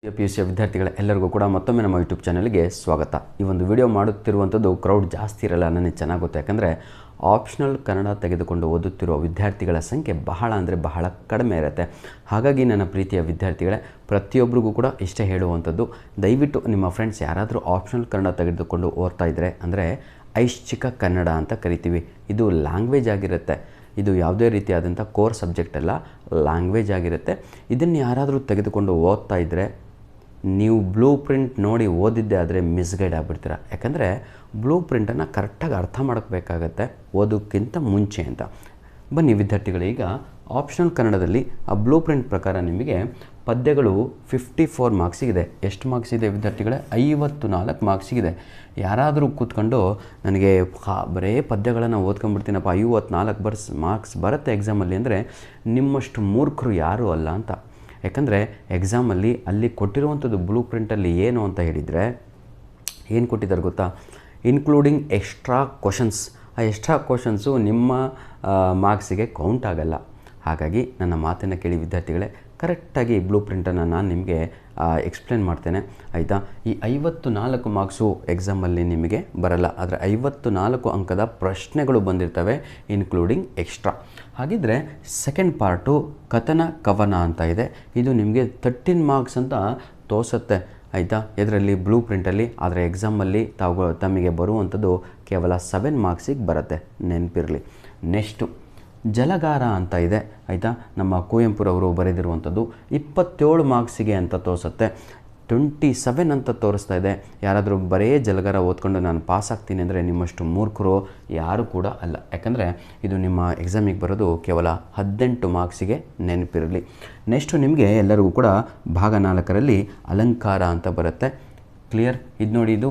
PUC ವಿದ್ಯಾರ್ಥಿಗಳ ಎಲ್ಲರಿಗೂ ಕೂಡ ಮತ್ತೊಮ್ಮೆ ನಮ್ಮ ಯೂಟ್ಯೂಬ್ ಚಾನಲ್ಗೆ ಸ್ವಾಗತ. ಈ ಒಂದು ವಿಡಿಯೋ ಮಾಡುತ್ತಿರುವಂಥದ್ದು ಕ್ರೌಡ್ ಜಾಸ್ತಿ ಇರಲ್ಲ, ನನಗೆ ಚೆನ್ನಾಗಿ ಗೊತ್ತು. ಯಾಕಂದರೆ ಆಪ್ಷನಲ್ ಕನ್ನಡ ತೆಗೆದುಕೊಂಡು ಓದುತ್ತಿರುವ ವಿದ್ಯಾರ್ಥಿಗಳ ಸಂಖ್ಯೆ ಬಹಳ ಅಂದರೆ ಬಹಳ ಕಡಿಮೆ ಇರುತ್ತೆ. ಹಾಗಾಗಿ ನನ್ನ ಪ್ರೀತಿಯ ವಿದ್ಯಾರ್ಥಿಗಳೇ, ಪ್ರತಿಯೊಬ್ಬರಿಗೂ ಕೂಡ ಇಷ್ಟೇ ಹೇಳುವಂಥದ್ದು, ದಯವಿಟ್ಟು ನಿಮ್ಮ ಫ್ರೆಂಡ್ಸ್ ಯಾರಾದರೂ ಆಪ್ಷನಲ್ ಕನ್ನಡ ತೆಗೆದುಕೊಂಡು ಓದ್ತಾ ಇದ್ದರೆ, ಅಂದರೆ ಐಚ್ಛಿಕ ಕನ್ನಡ ಅಂತ ಕರಿತೀವಿ, ಇದು ಲ್ಯಾಂಗ್ವೇಜ್ ಆಗಿರುತ್ತೆ. ಇದು ಯಾವುದೇ ರೀತಿಯಾದಂಥ ಕೋರ್ ಸಬ್ಜೆಕ್ಟ್ ಅಲ್ಲ, ಲ್ಯಾಂಗ್ವೇಜ್ ಆಗಿರುತ್ತೆ. ಇದನ್ನು ಯಾರಾದರೂ ತೆಗೆದುಕೊಂಡು ಓದ್ತಾ ಇದ್ದರೆ, ನೀವು ಬ್ಲೂ ಪ್ರಿಂಟ್ ನೋಡಿ ಓದಿದ್ದೆ ಆದರೆ ಮಿಸ್ಗೈಡ್ ಆಗಿಬಿಡ್ತೀರ. ಯಾಕಂದರೆ ಬ್ಲೂ ಪ್ರಿಂಟನ್ನು ಕರೆಕ್ಟಾಗಿ ಅರ್ಥ ಮಾಡಬೇಕಾಗತ್ತೆ ಓದೋಕ್ಕಿಂತ ಮುಂಚೆ ಅಂತ. ಬನ್ನಿ ವಿದ್ಯಾರ್ಥಿಗಳೀಗ ಆಪ್ಷನಲ್ ಕನ್ನಡದಲ್ಲಿ ಆ ಬ್ಲೂ ಪ್ರಿಂಟ್ ಪ್ರಕಾರ ನಿಮಗೆ ಪದ್ಯಗಳು 54 ಮಾರ್ಕ್ಸಿಗಿದೆ. ಎಷ್ಟು ಮಾರ್ಕ್ಸ್ ಇದೆ ವಿದ್ಯಾರ್ಥಿಗಳೇ? 54 ಮಾರ್ಕ್ಸಿಗಿದೆ. ಯಾರಾದರೂ ಕೂತ್ಕೊಂಡು ನನಗೆ ಬರೇ ಪದ್ಯಗಳನ್ನು ಓದ್ಕೊಂಡ್ಬಿಡ್ತೀನಪ್ಪ, 54 ಮಾರ್ಕ್ಸ್ ಬರುತ್ತೆ ಎಕ್ಸಾಮಲ್ಲಿ ಅಂದರೆ ನಿಮ್ಮಷ್ಟು ಮೂರ್ಖರು ಯಾರೂ ಅಲ್ಲ ಅಂತ. ಯಾಕಂದರೆ ಎಕ್ಸಾಮಲ್ಲಿ ಅಲ್ಲಿ ಕೊಟ್ಟಿರುವಂಥದ್ದು ಬ್ಲೂ ಪ್ರಿಂಟಲ್ಲಿ ಏನು ಅಂತ ಹೇಳಿದರೆ, ಏನು ಕೊಟ್ಟಿದ್ದಾರೆ ಗೊತ್ತಾ? Including extra questions. ಆ ಎಕ್ಸ್ಟ್ರಾ ಕ್ವಶನ್ಸು ನಿಮ್ಮ ಮಾರ್ಕ್ಸಿಗೆ ಕೌಂಟ್ ಆಗಲ್ಲ. ಹಾಗಾಗಿ ನನ್ನ ಮಾತನ್ನು ಕೇಳಿ ವಿದ್ಯಾರ್ಥಿಗಳೇ, ಕರೆಕ್ಟಾಗಿ ಬ್ಲೂ ಪ್ರಿಂಟನ್ನು ನಾನು ನಿಮಗೆ ಎಕ್ಸ್ಪ್ಲೇನ್ ಮಾಡ್ತೇನೆ, ಆಯಿತಾ? ಈ 54 ಮಾರ್ಕ್ಸು ಎಕ್ಸಾಮಲ್ಲಿ ನಿಮಗೆ ಬರಲ್ಲ, ಆದರೆ 54 ಅಂಕದ ಪ್ರಶ್ನೆಗಳು ಬಂದಿರ್ತವೆ ಇನ್ಕ್ಲೂಡಿಂಗ್ ಎಕ್ಸ್ಟ್ರಾ. ಹಾಗಿದ್ದರೆ ಸೆಕೆಂಡ್ ಪಾರ್ಟು ಕಥನ ಕವನ ಅಂತ ಇದೆ. ಇದು ನಿಮಗೆ 13 ಮಾರ್ಕ್ಸ್ ಅಂತ ತೋರಿಸುತ್ತೆ, ಆಯಿತಾ, ಇದರಲ್ಲಿ ಬ್ಲೂ ಪ್ರಿಂಟಲ್ಲಿ. ಆದರೆ ಎಕ್ಸಾಮಲ್ಲಿ ತಮಗೆ ಬರುವಂಥದ್ದು ಕೇವಲ 7 ಮಾರ್ಕ್ಸಿಗೆ ಬರುತ್ತೆ, ನೆನಪಿರಲಿ. ನೆಕ್ಸ್ಟು ಜಲಗಾರ ಅಂತ ಇದೆ, ಆಯಿತಾ, ನಮ್ಮ ಕುವೆಂಪುರವರು ಬರೆದಿರುವಂಥದ್ದು 27 ಮಾರ್ಕ್ಸಿಗೆ ಅಂತ ತೋರಿಸುತ್ತೆ. 27 ಅಂತ ತೋರಿಸ್ತಾ ಇದೆ. ಯಾರಾದರೂ ಬರೇ ಜಲಗಾರ ಓದ್ಕೊಂಡು ನಾನು ಪಾಸ್ ಆಗ್ತೀನಿ ಅಂದರೆ ನಿಮ್ಮಷ್ಟು ಮೂರ್ಖರು ಯಾರೂ ಕೂಡ ಅಲ್ಲ. ಯಾಕಂದರೆ ಇದು ನಿಮ್ಮ ಎಕ್ಸಾಮಿಗೆ ಬರೋದು ಕೇವಲ 18 ಮಾರ್ಕ್ಸಿಗೆ, ನೆನಪಿರಲಿ. ನೆಕ್ಸ್ಟು ನಿಮಗೆ ಎಲ್ಲರಿಗೂ ಕೂಡ ಭಾಗ 4ರಲ್ಲಿ ಅಲಂಕಾರ ಅಂತ ಬರುತ್ತೆ. ಕ್ಲಿಯರ್? ಇದು ನೋಡಿ, ಇದು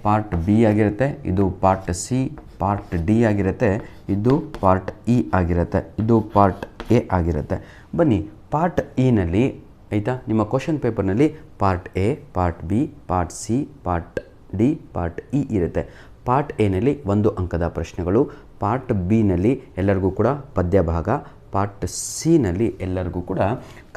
ಪಾರ್ಟ್ ಬಿ ಆಗಿರುತ್ತೆ, ಇದು ಪಾರ್ಟ್ ಸಿ, ಪಾರ್ಟ್ ಡಿ ಆಗಿರುತ್ತೆ, ಇದು ಪಾರ್ಟ್ ಇ ಆಗಿರುತ್ತೆ, ಇದು ಪಾರ್ಟ್ ಎ ಆಗಿರುತ್ತೆ. ಬನ್ನಿ ಪಾರ್ಟ್ ಇನಲ್ಲಿ, ಆಯಿತಾ, ನಿಮ್ಮ ಕ್ವಶನ್ ಪೇಪರ್ನಲ್ಲಿ part A, part B, part C, part D, part E ಇರುತ್ತೆ. ಪಾರ್ಟ್ ಎನಲ್ಲಿ 1 ಅಂಕದ ಪ್ರಶ್ನೆಗಳು, ಪಾರ್ಟ್ ಬಿನಲ್ಲಿ ಎಲ್ಲರಿಗೂ ಕೂಡ ಪದ್ಯ ಭಾಗ, ಪಾರ್ಟ್ ಸಿನಲ್ಲಿ ಎಲ್ಲರಿಗೂ ಕೂಡ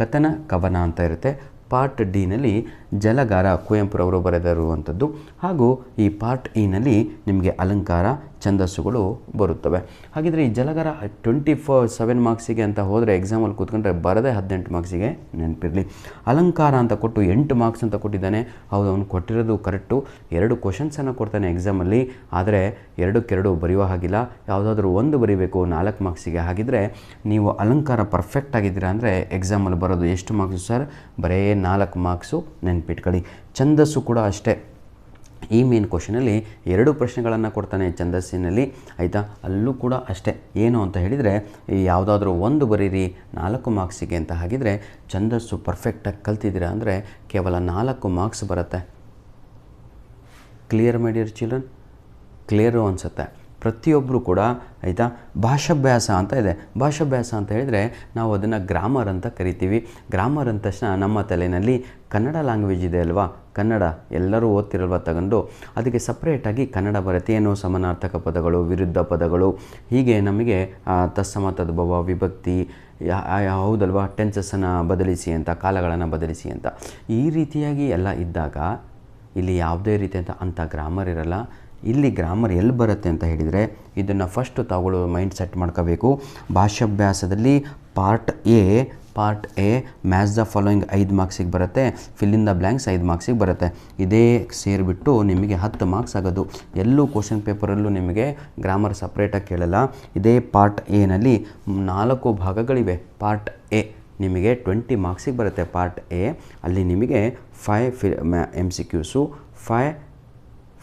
ಕಥನ ಕವನ ಅಂತ ಇರುತ್ತೆ, ಪಾರ್ಟ್ ಡಿನಲ್ಲಿ ಜಲಗಾರ ಕುವೆಂಪುರವರು ಬರೆದಿರುವಂಥದ್ದು, ಹಾಗೂ ಈ ಪಾರ್ಟ್ ಇನಲ್ಲಿ ನಿಮಗೆ ಅಲಂಕಾರ, ಛಂದಸ್ಸುಗಳು ಬರುತ್ತವೆ. ಹಾಗಿದ್ರೆ ಈ ಜಲಗಾರ 27 ಮಾರ್ಕ್ಸಿಗೆ ಅಂತ ಹೋದರೆ ಎಕ್ಸಾಮಲ್ಲಿ ಕೂತ್ಕೊಂಡ್ರೆ ಬರದೆ 18 ಮಾರ್ಕ್ಸಿಗೆ, ನೆನಪಿರಲಿ. ಅಲಂಕಾರ ಅಂತ ಕೊಟ್ಟು 8 ಮಾರ್ಕ್ಸ್ ಅಂತ ಕೊಟ್ಟಿದ್ದಾನೆ. ಹೌದು, ಅವನು ಕೊಟ್ಟಿರೋದು ಕರೆಕ್ಟು. 2 ಕ್ವಶನ್ಸನ್ನು ಕೊಡ್ತಾನೆ ಎಕ್ಸಾಮಲ್ಲಿ, ಆದರೆ 2 ಬರೆಯುವ ಹಾಗಿಲ್ಲ, ಯಾವುದಾದ್ರೂ ಒಂದು ಬರೀಬೇಕು 4 ಮಾರ್ಕ್ಸಿಗೆ. ಹಾಗಿದ್ರೆ ನೀವು ಅಲಂಕಾರ ಪರ್ಫೆಕ್ಟ್ ಆಗಿದ್ದೀರಾ ಅಂದರೆ ಎಕ್ಸಾಮಲ್ಲಿ ಬರೋದು ಎಷ್ಟು ಮಾರ್ಕ್ಸು ಸರ್? ಬರೇ 4 ಮಾರ್ಕ್ಸು, ನೆನ್ಪಿಟ್ಕೊಳ್ಳಿ. ಛಂದಸ್ಸು ಕೂಡ ಅಷ್ಟೇ. ಈ ಮೇನ್ ಕ್ವಶನಲ್ಲಿ 2 ಪ್ರಶ್ನೆಗಳನ್ನು ಕೊಡ್ತಾನೆ ಛಂದಸ್ಸಿನಲ್ಲಿ, ಆಯಿತಾ. ಅಲ್ಲೂ ಕೂಡ ಅಷ್ಟೇ. ಏನು ಅಂತ ಹೇಳಿದರೆ, ಯಾವುದಾದ್ರೂ ಒಂದು ಬರೀರಿ 4 ಮಾರ್ಕ್ಸಿಗೆ ಅಂತ. ಹಾಗಿದ್ರೆ ಛಂದಸ್ಸು ಪರ್ಫೆಕ್ಟಾಗಿ ಕಲ್ತಿದ್ದೀರಾ ಅಂದರೆ ಕೇವಲ 4 ಮಾರ್ಕ್ಸ್ ಬರುತ್ತೆ. Clear my dear children? Clear ಅನಿಸುತ್ತೆ ಪ್ರತಿಯೊಬ್ಬರು ಕೂಡ, ಆಯಿತಾ. ಭಾಷಾಭ್ಯಾಸ ಅಂತ ಇದೆ. ಭಾಷಾಭ್ಯಾಸ ಅಂತ ಹೇಳಿದರೆ ನಾವು ಅದನ್ನು ಗ್ರಾಮರ್ ಅಂತ ಕರಿತೀವಿ. ಗ್ರಾಮರ್ ಅಂದ ತಕ್ಷಣ ನಮ್ಮ ತಲೆಯಲ್ಲಿ ಕನ್ನಡ ಲ್ಯಾಂಗ್ವೇಜ್ ಇದೆ ಅಲ್ವಾ, ಕನ್ನಡ ಎಲ್ಲರೂ ಓದ್ತಿರಲ್ವ ತಗೊಂಡು, ಅದಕ್ಕೆ ಸಪ್ರೇಟಾಗಿ ಕನ್ನಡ ಬರುತ್ತೆ. ಏನು ಸಮಾನಾರ್ಥಕ ಪದಗಳು, ವಿರುದ್ಧ ಪದಗಳು, ಹೀಗೆ ನಮಗೆ ತತ್ಸಮ ತದ್ಭವ ವಿಭಕ್ತಿ, ಹೌದಲ್ವಾ, ಟೆನ್ಸಸ್ಸನ್ನು ಬದಲಿಸಿ ಅಂತ, ಕಾಲಗಳನ್ನು ಬದಲಿಸಿ ಅಂತ, ಈ ರೀತಿಯಾಗಿ ಎಲ್ಲ ಇದ್ದಾಗ ಇಲ್ಲಿ ಯಾವುದೇ ರೀತಿಯಂಥ ಗ್ರಾಮರ್ ಇರಲ್ಲ. ಇಲ್ಲಿ ಗ್ರಾಮರ್ ಎಲ್ಲಿ ಬರುತ್ತೆ ಅಂತ ಹೇಳಿದರೆ, ಇದನ್ನು ಫಸ್ಟು ತಾವುಗಳು ಮೈಂಡ್ ಸೆಟ್ ಮಾಡ್ಕೋಬೇಕು. ಭಾಷಾಭ್ಯಾಸದಲ್ಲಿ part A match the following 5 ಮಾರ್ಕ್ಸಿಗೆ ಬರುತ್ತೆ, ಫಿಲ್ ಇನ್ ದ ಬ್ಲ್ಯಾಂಕ್ಸ್ 5 ಮಾರ್ಕ್ಸಿಗೆ ಬರುತ್ತೆ. ಇದೇ ಸೇರಿಬಿಟ್ಟು ನಿಮಗೆ 10 ಮಾರ್ಕ್ಸ್ ಆಗೋದು. ಎಲ್ಲೂ ಕ್ವಶನ್ ಪೇಪರಲ್ಲೂ ನಿಮಗೆ ಗ್ರಾಮರ್ ಸಪ್ರೇಟಾಗಿ ಕೇಳಲ್ಲ. ಇದೇ ಪಾರ್ಟ್ ಎನಲ್ಲಿ 4 ಭಾಗಗಳಿವೆ. ಪಾರ್ಟ್ ಎ ನಿಮಗೆ 20 ಮಾರ್ಕ್ಸಿಗೆ ಬರುತ್ತೆ. ಪಾರ್ಟ್ ಎ ಅಲ್ಲಿ ನಿಮಗೆ 5 MCQಸು, 5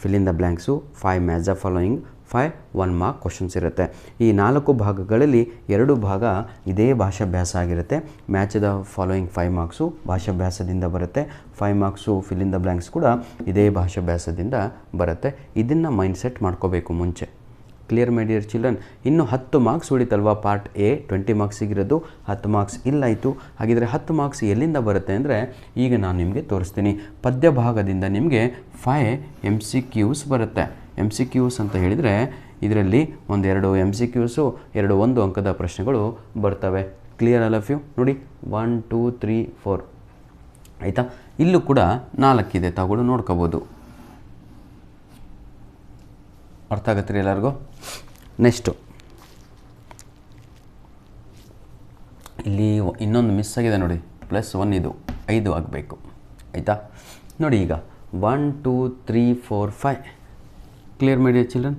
fill in the blanks, 5 match the following, 5 1 mark questions ಇರುತ್ತೆ. ಈ 4 ಭಾಗಗಳಲ್ಲಿ 2 ಭಾಗ ಇದೇ ಭಾಷಾಭ್ಯಾಸ ಆಗಿರುತ್ತೆ. ಮ್ಯಾಚ್ ದ ಫಾಲೋಯಿಂಗ್ 5 ಮಾರ್ಕ್ಸು ಭಾಷಾಭ್ಯಾಸದಿಂದ ಬರುತ್ತೆ, 5 marks fill in the blanks ಕೂಡ ಇದೇ ಭಾಷಾಭ್ಯಾಸದಿಂದ ಬರುತ್ತೆ. ಇದನ್ನು ಮೈಂಡ್ ಸೆಟ್ ಮಾಡ್ಕೋಬೇಕು ಮುಂಚೆ. Clear my dear children? ಇನ್ನು 10 ಮಾರ್ಕ್ಸ್ ಉಳಿತಲ್ವ ಪಾರ್ಟ್ ಎ, 20 ಮಾರ್ಕ್ಸಿಗಿರೋದು 10 ಮಾರ್ಕ್ಸ್ ಇಲ್ಲಾಯಿತು. ಹಾಗಿದ್ರೆ 10 ಮಾರ್ಕ್ಸ್ ಎಲ್ಲಿಂದ ಬರುತ್ತೆ ಅಂದರೆ, ಈಗ ನಾನು ನಿಮಗೆ ತೋರಿಸ್ತೀನಿ. ಪದ್ಯ ಭಾಗದಿಂದ ನಿಮಗೆ 5 MCQs ಬರುತ್ತೆ. MCQs ಅಂತ ಹೇಳಿದರೆ ಇದರಲ್ಲಿ 1-2 MCQಸು, 1 ಅಂಕದ ಪ್ರಶ್ನೆಗಳು ಬರ್ತವೆ. Clear all of you? ನೋಡಿ, 1 2 3 4 ಆಯಿತಾ. ಇಲ್ಲೂ ಕೂಡ 4 ಇದೆ, ತಾವುಗಳು ನೋಡ್ಕೋಬೋದು. ಅರ್ಥ ಆಗತ್ತೆ ರೀ ಎಲ್ಲರಿಗೂ? ನೆಕ್ಸ್ಟು ಇಲ್ಲಿ ಇನ್ನೊಂದು ಮಿಸ್ ಆಗಿದೆ ನೋಡಿ, +1 ಇದು 5 ಆಗಬೇಕು. ಆಯಿತಾ? ನೋಡಿ ಈಗ 1 2 3 4 5 ಕ್ಲಿಯರ್ ಮಾಡಿ ಚಿಲ್ಡ್ರನ್.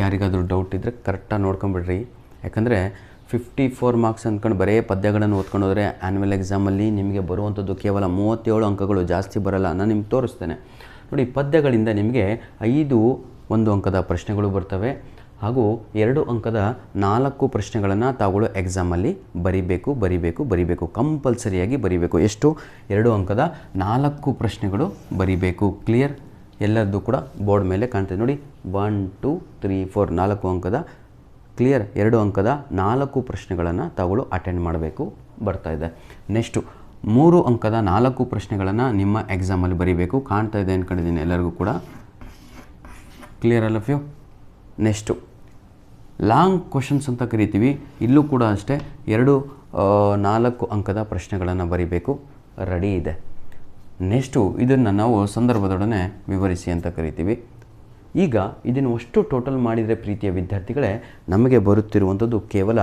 ಯಾರಿಗಾದರೂ ಡೌಟ್ ಇದ್ದರೆ ಕರೆಕ್ಟಾಗಿ ನೋಡ್ಕೊಂಬಿಡ್ರಿ. ಯಾಕಂದರೆ 54 ಮಾರ್ಕ್ಸ್ ಅಂದ್ಕೊಂಡು ಬರೀ ಪದ್ಯಗಳನ್ನು ಓದ್ಕೊಂಡು ಹೋದರೆ ಆ್ಯನ್ಯುವಲ್ ಎಕ್ಸಾಮಲ್ಲಿ ನಿಮಗೆ ಬರುವಂಥದ್ದು ಕೇವಲ 37 ಅಂಕಗಳು, ಜಾಸ್ತಿ ಬರಲ್ಲ. ನಾನು ನಿಮ್ಗೆ ತೋರಿಸ್ತೇನೆ ನೋಡಿ. ಪದ್ಯಗಳಿಂದ ನಿಮಗೆ 5 1 ಅಂಕದ ಪ್ರಶ್ನೆಗಳು ಬರ್ತವೆ, ಹಾಗೂ 2 ಅಂಕದ 4 ಪ್ರಶ್ನೆಗಳನ್ನು ತಾವುಗಳು ಎಕ್ಸಾಮಲ್ಲಿ ಬರಿಬೇಕು. ಕಂಪಲ್ಸರಿಯಾಗಿ ಬರಿಬೇಕು. ಎಷ್ಟು? 2 ಅಂಕದ 4 ಪ್ರಶ್ನೆಗಳು ಬರಿಬೇಕು. ಕ್ಲಿಯರ್? ಎಲ್ಲರದ್ದು ಕೂಡ ಬೋರ್ಡ್ ಮೇಲೆ ಕಾಣ್ತದೆ ನೋಡಿ. 1 2 3 4 4 ಅಂಕದ ಕ್ಲಿಯರ್. 2 ಅಂಕದ 4 ಪ್ರಶ್ನೆಗಳನ್ನು ತಾವುಗಳು ಅಟೆಂಡ್ ಮಾಡಬೇಕು. ಬರ್ತಾಯಿದೆ. ನೆಕ್ಸ್ಟು 3 ಅಂಕದ 4 ಪ್ರಶ್ನೆಗಳನ್ನು ನಿಮ್ಮ ಎಕ್ಸಾಮಲ್ಲಿ ಬರಿಬೇಕು. ಕಾಣ್ತಾ ಇದೆ ಅಂದ್ಕೊಂಡಿದ್ದೀನಿ ಎಲ್ಲರಿಗೂ ಕೂಡ. ಕ್ಲಿಯರ್ ಅಲ್ಲ ಫ್ಯೂ? ನೆಕ್ಸ್ಟು ಲಾಂಗ್ ಕ್ವಶನ್ಸ್ ಅಂತ ಕರಿತೀವಿ. ಇಲ್ಲೂ ಕೂಡ ಅಷ್ಟೇ 2 4 ಅಂಕದ ಪ್ರಶ್ನೆಗಳನ್ನು ಬರಿಬೇಕು. ರೆಡಿ ಇದೆ. ನೆಕ್ಸ್ಟು ಇದನ್ನು ನಾವು ಸಂದರ್ಭದೊಡನೆ ವಿವರಿಸಿ ಅಂತ ಕರಿತೀವಿ. ಈಗ ಇದನ್ನು ಅಷ್ಟು ಟೋಟಲ್ ಮಾಡಿದರೆ ಪ್ರೀತಿಯ ವಿದ್ಯಾರ್ಥಿಗಳೇ, ನಮಗೆ ಬರುತ್ತಿರುವಂಥದ್ದು ಕೇವಲ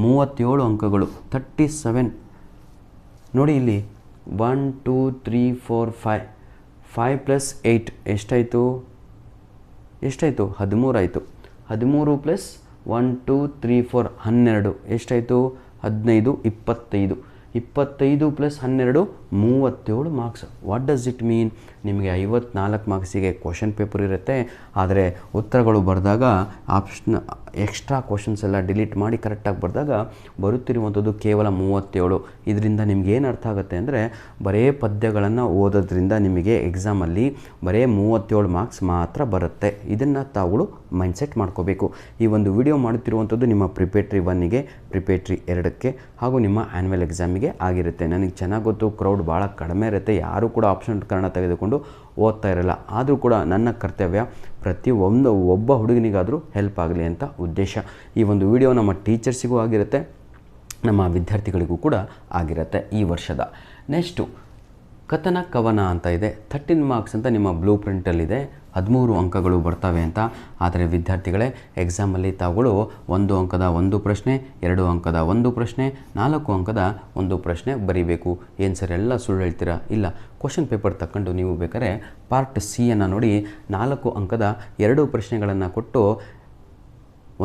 37 ಅಂಕಗಳು, 37. ನೋಡಿ ಇಲ್ಲಿ 1 2 3 4 5 5 + 8 ಎಷ್ಟಾಯಿತು? 13 ಆಯಿತು. 13 + 1 2 3 4 12 ಎಷ್ಟಾಯಿತು? 15 25. 25 + 12 37 marks. What does it mean? ನಿಮಗೆ 54 ಮಾರ್ಕ್ಸಿಗೆ ಕ್ವಶನ್ ಪೇಪರ್ ಇರುತ್ತೆ, ಆದರೆ ಉತ್ತರಗಳು ಬರೆದಾಗ ಎಕ್ಸ್ಟ್ರಾ ಕ್ವಶನ್ಸ್ ಎಲ್ಲ ಡಿಲೀಟ್ ಮಾಡಿ ಕರೆಕ್ಟಾಗಿ ಬರೆದಾಗ ಬರುತ್ತಿರುವಂಥದ್ದು ಕೇವಲ 37. ಇದರಿಂದ ನಿಮಗೇನು ಅರ್ಥ ಆಗುತ್ತೆ ಅಂದರೆ, ಬರೇ ಪದ್ಯಗಳನ್ನು ಓದೋದ್ರಿಂದ ನಿಮಗೆ ಎಕ್ಸಾಮಲ್ಲಿ ಬರೇ 37 ಮಾರ್ಕ್ಸ್ ಮಾತ್ರ ಬರುತ್ತೆ. ಇದನ್ನು ತಾವುಗಳು ಮೈಂಡ್ಸೆಟ್ ಮಾಡ್ಕೋಬೇಕು. ಈ ಒಂದು ವಿಡಿಯೋ ಮಾಡುತ್ತಿರುವಂಥದ್ದು ನಿಮ್ಮ ಪ್ರಿಪೇಟ್ರಿ 1ಗೆ, ಪ್ರಿಪೇಟ್ರಿ 2ಕ್ಕೆ ಹಾಗೂ ನಿಮ್ಮ ಆ್ಯನ್ಯುವಲ್ ಎಕ್ಸಾಮಿಗೆ ಆಗಿರುತ್ತೆ. ನನಗೆ ಚೆನ್ನಾಗಿ ಗೊತ್ತು, ಕ್ರೌಡ್ ಭಾಳ ಕಡಿಮೆ ಇರುತ್ತೆ, ಯಾರೂ ಕೂಡ ಆಪ್ಷನ್ ಕನ್ನಡ ತೆಗೆದುಕೊಂಡು ಓದ್ತಾ ಇರಲ್ಲ. ಆದರೂ ಕೂಡ ನನ್ನ ಕರ್ತವ್ಯ ಒಬ್ಬ ಹುಡುಗನಿಗಾದರೂ ಹೆಲ್ಪ್ ಆಗಲಿ ಅಂತ ಉದ್ದೇಶ. ಈ ಒಂದು ವಿಡಿಯೋ ನಮ್ಮ ಟೀಚರ್ಸಿಗೂ ಆಗಿರುತ್ತೆ, ನಮ್ಮ ವಿದ್ಯಾರ್ಥಿಗಳಿಗೂ ಕೂಡ ಆಗಿರುತ್ತೆ ಈ ವರ್ಷದ. ನೆಕ್ಸ್ಟು ಕಥನ ಕವನ ಅಂತ ಇದೆ. 13 ಮಾರ್ಕ್ಸ್ ಅಂತ ನಿಮ್ಮ ಬ್ಲೂ ಪ್ರಿಂಟಲ್ಲಿದೆ. 13 ಅಂಕಗಳು ಬರ್ತವೆ ಅಂತ. ಆದರೆ ವಿದ್ಯಾರ್ಥಿಗಳೇ, ಎಕ್ಸಾಮಲ್ಲಿ ತಾವುಗಳು 1 ಅಂಕದ 1 ಪ್ರಶ್ನೆ, 2 ಅಂಕದ 1 ಪ್ರಶ್ನೆ, 4 ಅಂಕದ 1 ಪ್ರಶ್ನೆ ಬರೀಬೇಕು. ಏನು ಸರ್ ಎಲ್ಲ ಸುಳ್ಳು ಹೇಳ್ತೀರಾ? ಇಲ್ಲ, ಕ್ವಶನ್ ಪೇಪರ್ ತಗೊಂಡು ನೀವು ಬೇಕಾದ್ರೆ ಪಾರ್ಟ್ ಸಿಯನ್ನು ನೋಡಿ, 4 ಅಂಕದ 2 ಪ್ರಶ್ನೆಗಳನ್ನು ಕೊಟ್ಟು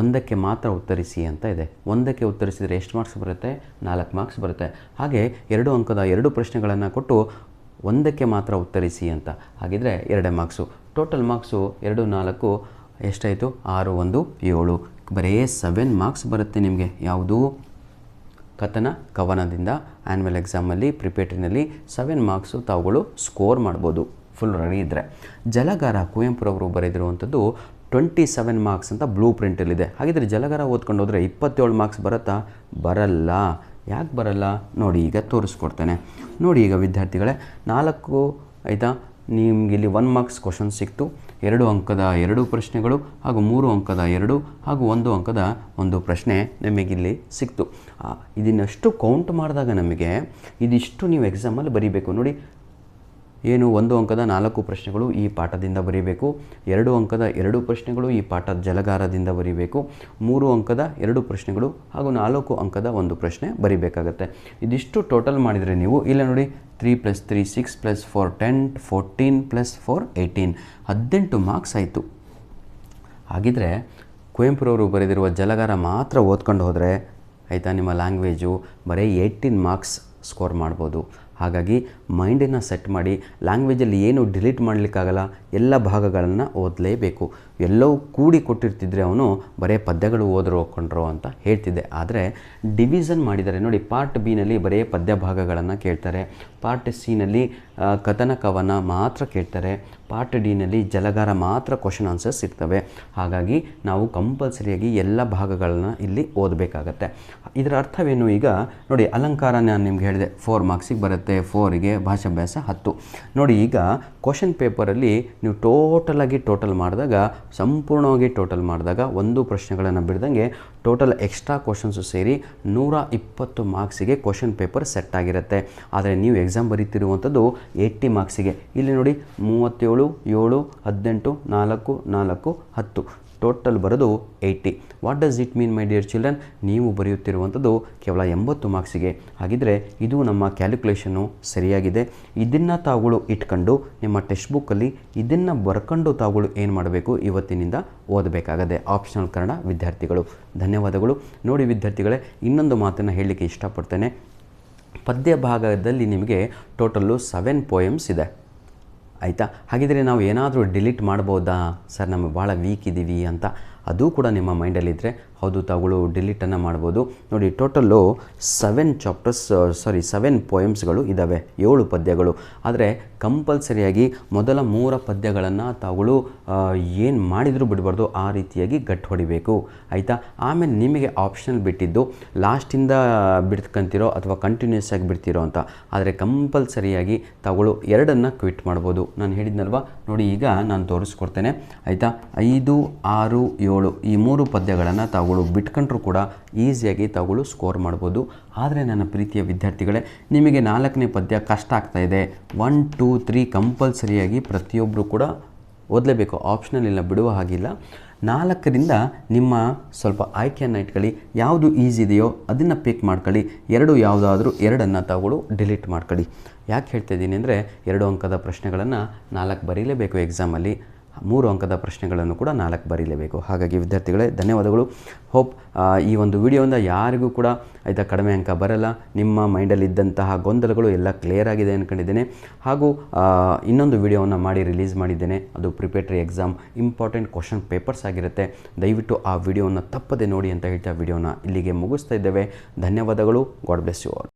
1ಕ್ಕೆ ಮಾತ್ರ ಉತ್ತರಿಸಿ ಅಂತ ಇದೆ. 1ಕ್ಕೆ ಉತ್ತರಿಸಿದರೆ ಎಷ್ಟು ಮಾರ್ಕ್ಸ್ ಬರುತ್ತೆ? 4 ಮಾರ್ಕ್ಸ್ ಬರುತ್ತೆ. ಹಾಗೆ 2 ಅಂಕದ 2 ಪ್ರಶ್ನೆಗಳನ್ನು ಕೊಟ್ಟು 1ಕ್ಕೆ ಮಾತ್ರ ಉತ್ತರಿಸಿ ಅಂತ, ಹಾಗಿದ್ರೆ 2 ಮಾರ್ಕ್ಸು. ಟೋಟಲ್ ಮಾರ್ಕ್ಸು 2 4 ಎಷ್ಟಾಯಿತು? 6 1 7. ಬರೀ 7 ಮಾರ್ಕ್ಸ್ ಬರುತ್ತೆ ನಿಮಗೆ. ಯಾವುದು? ಕಥನ ಕವನದಿಂದ ಆ್ಯನ್ಯುವಲ್ ಎಕ್ಸಾಮಲ್ಲಿ ಪ್ರಿಪೇಟ್ರಿನಲ್ಲಿ 7 ಮಾರ್ಕ್ಸು ತಾವುಗಳು ಸ್ಕೋರ್ ಮಾಡ್ಬೋದು, ಫುಲ್ ರೆಡಿ ಇದ್ದರೆ. ಜಲಗಾರ ಕುವೆಂಪುರವರು ಬರೆದಿರುವಂಥದ್ದು 27 ಮಾರ್ಕ್ಸ್ ಅಂತ ಬ್ಲೂ ಪ್ರಿಂಟಲ್ಲಿದೆ. ಹಾಗಿದ್ರೆ ಜಲಗಾರ ಓದ್ಕೊಂಡು ಹೋದರೆ 27 ಮಾರ್ಕ್ಸ್ ಬರುತ್ತಾ? ಬರಲ್ಲ. ಯಾಕೆ ಬರಲ್ಲ ನೋಡಿ, ಈಗ ತೋರಿಸ್ಕೊಡ್ತೇನೆ ನೋಡಿ. ಈಗ ವಿದ್ಯಾರ್ಥಿಗಳೇ, 4 ಆಯಿತಾ, ನಿಮಗೆ ಇಲ್ಲಿ 1 ಮಾರ್ಕ್ಸ್ ಕ್ವಶನ್ ಸಿಕ್ತು. 2 ಅಂಕದ 2 ಪ್ರಶ್ನೆಗಳು ಹಾಗೂ 3 ಅಂಕದ 2 ಹಾಗೂ 1 ಅಂಕದ 1 ಪ್ರಶ್ನೆ ನಿಮಗಿಲ್ಲಿ ಸಿಕ್ತು. ಇದನ್ನಷ್ಟು ಕೌಂಟ್ ಮಾಡಿದಾಗ ನಮಗೆ ಇದಿಷ್ಟು ನೀವು ಎಕ್ಸಾಮಲ್ಲಿ ಬರೀಬೇಕು ನೋಡಿ. ಏನು? 1 ಅಂಕದ 4 ಪ್ರಶ್ನೆಗಳು ಈ ಪಾಠದಿಂದ ಬರೀಬೇಕು, 2 ಅಂಕದ 2 ಪ್ರಶ್ನೆಗಳು ಈ ಪಾಠದ ಜಲಗಾರದಿಂದ ಬರೀಬೇಕು, 3 ಅಂಕದ 2 ಪ್ರಶ್ನೆಗಳು ಹಾಗೂ 4 ಅಂಕದ 1 ಪ್ರಶ್ನೆ ಬರೀಬೇಕಾಗತ್ತೆ. ಇದಿಷ್ಟು ಟೋಟಲ್ ಮಾಡಿದರೆ ನೀವು ಇಲ್ಲ ನೋಡಿ, 3 + 3 6 + 4 10 14 + 4 18 18 ಮಾರ್ಕ್ಸ್ ಆಯಿತು. ಹಾಗಿದ್ರೆ ಕುವೆಂಪುರವರು ಬರೆದಿರುವ ಜಲಗಾರ ಮಾತ್ರ ಓದ್ಕೊಂಡು ಹೋದರೆ ಆಯಿತಾ, ನಿಮ್ಮ ಲ್ಯಾಂಗ್ವೇಜು ಬರೀ 18 ಮಾರ್ಕ್ಸ್ ಸ್ಕೋರ್ ಮಾಡ್ಬೋದು. ಹಾಗಾಗಿ ಮೈಂಡನ್ನು ಸೆಟ್ ಮಾಡಿ, ಲ್ಯಾಂಗ್ವೇಜಲ್ಲಿ ಏನು ಡಿಲೀಟ್ ಮಾಡಲಿಕ್ಕಾಗಲ್ಲ, ಎಲ್ಲ ಭಾಗಗಳನ್ನು ಓದಲೇಬೇಕು. ಎಲ್ಲವೂ ಕೂಡಿ ಕೊಟ್ಟಿರ್ತಿದ್ರೆ ಅವನು ಬರೀ ಪದ್ಯಗಳು ಓದ್ಕೊಂಡ್ರು ಅಂತ ಹೇಳ್ತಿದ್ದೆ. ಆದರೆ ಡಿವಿಷನ್ ಮಾಡಿದ್ದಾರೆ ನೋಡಿ. ಪಾರ್ಟ್ ಬಿನಲ್ಲಿ ಬರೀ ಪದ್ಯ ಭಾಗಗಳನ್ನು ಕೇಳ್ತಾರೆ, ಪಾರ್ಟ್ ಸಿನಲ್ಲಿ ಕಥನ ಕವನ ಮಾತ್ರ ಕೇಳ್ತಾರೆ, ಪಾರ್ಟ್ ಡಿನಲ್ಲಿ ಜಲಗಾರ ಮಾತ್ರ ಕ್ವಶನ್ ಆನ್ಸರ್ಸ್ ಇರ್ತವೆ. ಹಾಗಾಗಿ ನಾವು ಕಂಪಲ್ಸರಿಯಾಗಿ ಎಲ್ಲ ಭಾಗಗಳನ್ನು ಇಲ್ಲಿ ಓದಬೇಕಾಗತ್ತೆ. ಇದರ ಅರ್ಥವೇನು? ಈಗ ನೋಡಿ, ಅಲಂಕಾರ ನಾನು ನಿಮ್ಗೆ ಹೇಳಿದೆ 4 ಮಾರ್ಕ್ಸಿಗೆ ಬರುತ್ತೆ, 4ಗೆ ಭಾಷಾಭ್ಯಾಸ 10. ನೋಡಿ, ಈಗ ಕ್ವಶನ್ ಪೇಪರಲ್ಲಿ ನೀವು ಟೋಟಲ್ ಮಾಡಿದಾಗ ಸಂಪೂರ್ಣವಾಗಿ ಟೋಟಲ್ ಮಾಡಿದಾಗ ಒಂದು ಪ್ರಶ್ನೆಗಳನ್ನು ಬಿಡ್ದಂಗೆ ಟೋಟಲ್ ಎಕ್ಸ್ಟ್ರಾ ಕ್ವಶನ್ಸು ಸೇರಿ 120 ಮಾರ್ಕ್ಸಿಗೆ ಕ್ವಶನ್ ಪೇಪರ್ ಸೆಟ್ ಆಗಿರುತ್ತೆ. ಆದರೆ ನೀವು ಎಕ್ಸಾಮ್ ಬರೀತಿರುವಂಥದ್ದು 80 ಮಾರ್ಕ್ಸಿಗೆ. ಇಲ್ಲಿ ನೋಡಿ 37, 7, 18, 4, 4, 10 ಟೋಟಲ್ ಬರೋದು 80. What does it mean my dear children? ನೀವು ಬರೆಯುತ್ತಿರುವಂಥದ್ದು ಕೇವಲ 80 ಮಾರ್ಕ್ಸಿಗೆ. ಹಾಗಿದ್ದರೆ ಇದು ನಮ್ಮ ಕ್ಯಾಲ್ಕುಲೇಷನ್ನು ಸರಿಯಾಗಿದೆ. ಇದನ್ನು ತಾವುಗಳು ಇಟ್ಕೊಂಡು ನಿಮ್ಮ ಟೆಕ್ಸ್ಟ್ ಬುಕ್ಕಲ್ಲಿ ಇದನ್ನು ಬರ್ಕೊಂಡು ತಾವುಗಳು ಏನು ಮಾಡಬೇಕು, ಇವತ್ತಿನಿಂದ ಓದಬೇಕಾಗದೆ ಆಪ್ಷನಲ್ ಕನ್ನಡ ವಿದ್ಯಾರ್ಥಿಗಳು. ಧನ್ಯವಾದಗಳು. ನೋಡಿ ವಿದ್ಯಾರ್ಥಿಗಳೇ, ಇನ್ನೊಂದು ಮಾತನ್ನು ಹೇಳಲಿಕ್ಕೆ ಇಷ್ಟಪಡ್ತೇನೆ. ಪದ್ಯ ಭಾಗದಲ್ಲಿ ನಿಮಗೆ ಟೋಟಲ್ಲು 7 ಪೋಯಮ್ಸ್ ಇದೆ, ಆಯಿತಾ? ಹಾಗಿದ್ರೆ ನಾವು ಏನಾದರೂ ಡಿಲೀಟ್ ಮಾಡ್ಬೋದಾ ಸರ್, ನಮಗೆ ಭಾಳ ವೀಕ್ ಇದ್ದೀವಿ ಅಂತ? ಅದು ಕೂಡ ನಿಮ್ಮ ಮೈಂಡಲ್ಲಿದ್ದರೆ ಹೌದು, ತಾವುಗಳು ಡಿಲೀಟನ್ನು ಮಾಡ್ಬೋದು. ನೋಡಿ, ಟೋಟಲ್ಲು 7 ಪೋಯಮ್ಸ್ಗಳು ಇದ್ದಾವೆ, 7 ಪದ್ಯಗಳು. ಆದರೆ ಕಂಪಲ್ಸರಿಯಾಗಿ ಮೊದಲ 3 ಪದ್ಯಗಳನ್ನು ತಾವುಗಳು ಏನು ಮಾಡಿದರೂ ಬಿಡಬಾರ್ದು, ಆ ರೀತಿಯಾಗಿ ಗಟ್ಟು ಹೊಡಿಬೇಕು, ಆಯಿತಾ? ಆಮೇಲೆ ನಿಮಗೆ ಆಪ್ಷನಲ್ ಬಿಟ್ಟಿದ್ದು ಲಾಸ್ಟಿಂದ ಬಿಡ್ಕಂತಿರೋ ಅಥವಾ ಕಂಟಿನ್ಯೂಸ್ ಆಗಿ ಬಿಡ್ತಿರೋ ಅಂತ. ಆದರೆ ಕಂಪಲ್ಸರಿಯಾಗಿ ತಾವುಗಳು 2 ಕ್ವಿಟ್ ಮಾಡ್ಬೋದು. ನಾನು ಹೇಳಿದ್ನಲ್ವ, ನೋಡಿ ಈಗ ನಾನು ತೋರಿಸ್ಕೊಡ್ತೇನೆ, ಆಯಿತಾ? 5, 6, 7 ಈ 3 ಪದ್ಯಗಳನ್ನು ತಾವುಗಳು ಬಿಟ್ಕೊಂಡ್ರೂ ಕೂಡ ಈಸಿಯಾಗಿ ತಾವುಗಳು ಸ್ಕೋರ್ ಮಾಡ್ಬೋದು. ಆದರೆ ನನ್ನ ಪ್ರೀತಿಯ ವಿದ್ಯಾರ್ಥಿಗಳೇ, ನಿಮಗೆ 4ನೇ ಪದ್ಯ ಕಷ್ಟ ಆಗ್ತಾಯಿದೆ, 1, 2, 3 ಕಂಪಲ್ಸರಿಯಾಗಿ ಪ್ರತಿಯೊಬ್ಬರು ಕೂಡ ಓದಲೇಬೇಕು, ಆಪ್ಷನಲ್ ಇಲ್ಲ, ಬಿಡುವ ಹಾಗಿಲ್ಲ. 4ರಿಂದ ನಿಮ್ಮ ಸ್ವಲ್ಪ ಆಯ್ಕೆಯನ್ನು ಇಟ್ಕೊಳ್ಳಿ, ಯಾವುದು ಈಸಿ ಇದೆಯೋ ಅದನ್ನು ಪಿಕ್ ಮಾಡ್ಕೊಳ್ಳಿ. 2 ಯಾವುದಾದ್ರೂ 2 ತಾವುಗಳು ಡಿಲೀಟ್ ಮಾಡ್ಕೊಳ್ಳಿ. ಯಾಕೆ ಹೇಳ್ತಾ ಇದ್ದೀನಿ ಅಂದರೆ, 2 ಅಂಕದ ಪ್ರಶ್ನೆಗಳನ್ನು 4 ಬರೀಲೇಬೇಕು ಎಕ್ಸಾಮಲ್ಲಿ, 3 ಅಂಕದ ಪ್ರಶ್ನೆಗಳನ್ನು ಕೂಡ 4 ಬರೀಲೇಬೇಕು. ಹಾಗಾಗಿ ವಿದ್ಯಾರ್ಥಿಗಳೇ ಧನ್ಯವಾದಗಳು. ಹೋಪ್ ಈ ಒಂದು ವಿಡಿಯೋಯಿಂದ ಯಾರಿಗೂ ಕೂಡ ಆಯಿತಾ ಕಡಿಮೆ ಅಂಕ ಬರಲ್ಲ. ನಿಮ್ಮ ಮೈಂಡಲ್ಲಿದ್ದಂತಹ ಗೊಂದಲಗಳು ಎಲ್ಲ ಕ್ಲಿಯರ್ ಆಗಿದೆ ಅಂದ್ಕೊಂಡಿದ್ದೇನೆ. ಹಾಗೂ ಇನ್ನೊಂದು ವಿಡಿಯೋವನ್ನು ಮಾಡಿ ರಿಲೀಸ್ ಮಾಡಿದ್ದೇನೆ, ಅದು preparatory exam important question papers ಆಗಿರುತ್ತೆ. ದಯವಿಟ್ಟು ಆ ವಿಡಿಯೋವನ್ನು ತಪ್ಪದೆ ನೋಡಿ ಅಂತ ಹೇಳ್ತಾ ವಿಡಿಯೋನ ಇಲ್ಲಿಗೆ ಮುಗಿಸ್ತಾ ಇದ್ದೇವೆ. ಧನ್ಯವಾದಗಳು. God bless you all.